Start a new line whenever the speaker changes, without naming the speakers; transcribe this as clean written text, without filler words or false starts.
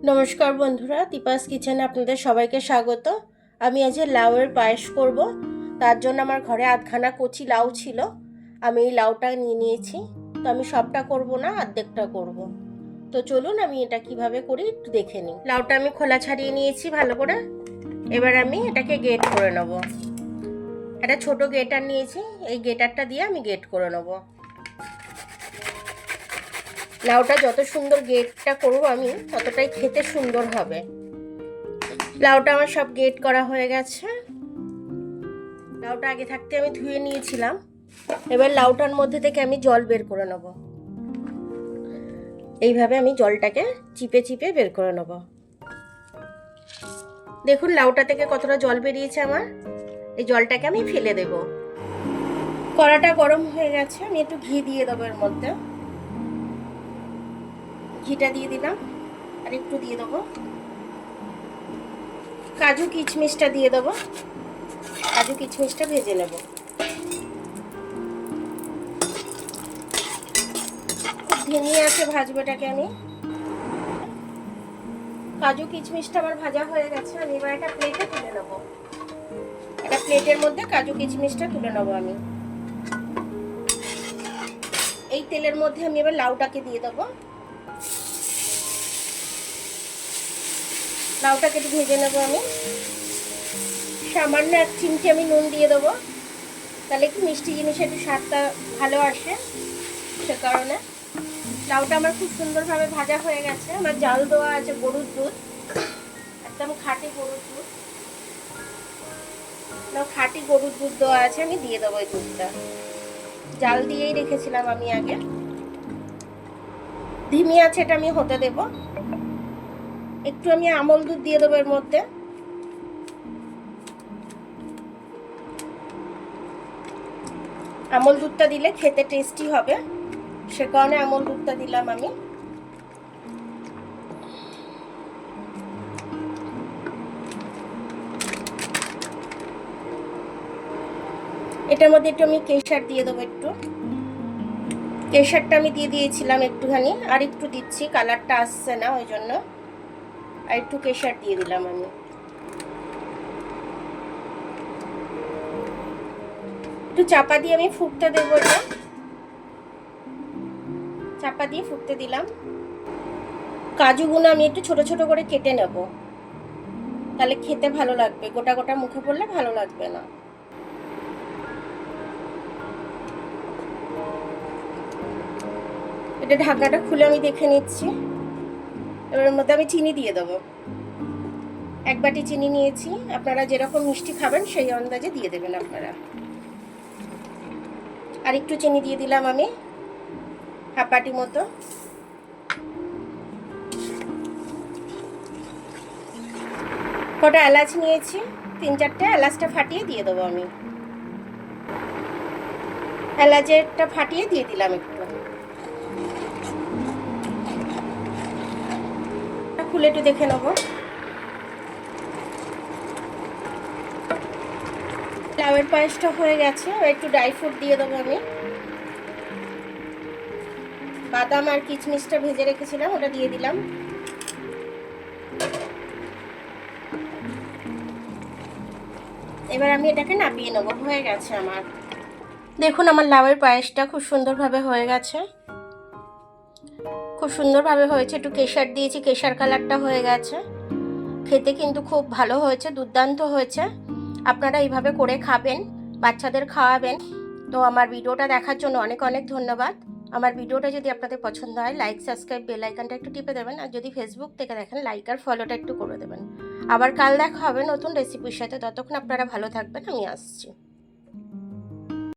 নমস্কার বন্ধুরা, দীপাস কিচেনে আপনাদের সবাইকে স্বাগত। আমি আজ লাউয়ের পায়েস করব। তার জন্য আমার ঘরে আধখানা কচি লাউ ছিল। আমি এই লাউটা নিয়ে নিয়েছি। তো আমি সবটা করব না, অর্ধেকটা করব। তো চলুন আমি এটা কিভাবে করি একটু দেখে নিই। লাউটা আমি খোলা ছাড়িয়ে নিয়েছি ভালো করে। এবার আমি এটাকে গ্রেট করে নেব। একটা ছোট গ্রেটার নিয়েছি, এই গ্রেটারটা দিয়ে আমি গ্রেট করে নেব। লাউটা যত সুন্দর গ্রেটটা করব আমি, ততটাই খেতে সুন্দর হবে। লাউটা আমার সব গ্রেট করা হয়ে গেছে। লাউটা আগে থাকতে আমি ধুয়ে নিয়েছিলাম। এবার লাউটার মধ্যে থেকে আমি জল বের করে নেব। এইভাবে আমি জলটাকে চিপে চিপে বের করে নেব। দেখুন লাউটা থেকে কতটা জল বেরিয়েছে আমার। এই জলটাকে আমি ফেলে দেব। কড়াটা গরম হয়ে গেছে, আমি একটু ঘি দিয়ে দেবো এর মধ্যে। ঘিটা দিয়ে দিলাম, আর একটু দিয়ে দেবো কাজু কিশমিশটা দিয়ে দেবো। কাজু কিশমিশটা ভেজে নেব। ধিমি আছে ভাজবো এটাকে আমি। কাজু কিশমিশটা আমার ভাজা হয়ে গেছে। আমি এবার একটা প্লেটে তুলে নেব। একটা প্লেটের মধ্যে কাজু কিশমিশটা তুলে নেব আমি। এই তেলের মধ্যে আমি এবার লাউটাকে দিয়ে দেবো। লাউটাকে একটু ভেজে নেবো আমি। সামান্য এক চিমটি আমি নুন দিয়ে দেবো, তাহলে কি মিষ্টি জিনিসে একটু স্বাদটা ভালো আসে, সে কারণে। লাউটা আমার খুব সুন্দরভাবে ভাজা হয়ে গেছে। আমার জাল দেওয়া আছে গরুর দুধ, একদম খাঁটি গরুর দুধ। খাঁটি গরুর দুধ দেওয়া আছে, আমি দিয়ে দেবো এই দুধটা। জাল দিয়েই রেখেছিলাম আমি আগে। ধিমি আছে এটা আমি হতে দেব। একটু আমি আমল দুধ দিয়ে দেবো এর মধ্যে। আমল দুধটা দিলে খেতে টেস্টি হবে, সে কারণে আমল দুধটা দিলাম আমি। এটার মধ্যে একটু আমি কেশর দিয়ে দেবো। একটু কেশরটা আমি দিয়ে দিয়েছিলাম একটুখানি, আর একটু দিচ্ছি, কালারটা আসছে না ওই জন্য। আর একটু কেশর দিয়ে দিলাম আমি। একটু চাপা দিয়ে আমি ফুটতে দেবো। এটা চাপা দিয়ে ফুটতে দিলাম। কাজুগুলো আমি একটু ছোট ছোট করে কেটে নেব, তাহলে খেতে ভালো লাগবে। গোটা গোটা মুখে পড়লে ভালো লাগবে না। এটা ঢাকনাটা খুলে আমি দেখে নিচ্ছি। এবার এর মধ্যে আমি চিনি দিয়ে দেবো। এক বাটি চিনি নিয়েছি। আপনারা যেরকম মিষ্টি খাবেন সেই আন্দাজে দিয়ে দেবেন আপনারা। আর একটু চিনি দিয়ে দিলাম আমি, হাফ বাটি মতো। কটা এলাচ নিয়েছি, 3-4টে এলাচটা ফাটিয়ে দিয়ে দেবো আমি। এলাচেরটা ফাটিয়ে দিয়ে দিলাম একটু। খুলে একটু দেখে নেবো। লাউয়ের পায়েসটা হয়ে গেছে। একটু ড্রাই ফ্রুট দিয়ে দেবো আমি। বাদাম আর কিশমিশটা ভেজে রেখেছিলাম, ওটা দিয়ে দিলাম। এবার আমি এটাকে নামিয়ে নেবো। হয়ে গেছে আমার। দেখুন আমার লাউয়ের পায়েসটা খুব সুন্দরভাবে হয়ে গেছে। খুব সুন্দরভাবে হয়েছে। একটু কেশর দিয়েছি, কেশর কালারটা হয়ে গেছে। খেতে কিন্তু খুব ভালো হয়েছে, দুর্দান্ত হয়েছে। আপনারা এইভাবে করে খাবেন, বাচ্চাদের খাওয়াবেন। তো আমার ভিডিওটা দেখার জন্য অনেক অনেক ধন্যবাদ। আমার ভিডিওটা যদি আপনাদের পছন্দ হয়, লাইক, সাবস্ক্রাইব, বেল আইকনটা একটু টিপে দেবেন। আর যদি ফেসবুক থেকে দেখেন, লাইক আর ফলোটা একটু করে দেবেন। আবার কাল দেখা হবে নতুন রেসিপির সাথে। ততক্ষণ আপনারা ভালো থাকবেন। আমি আসছি।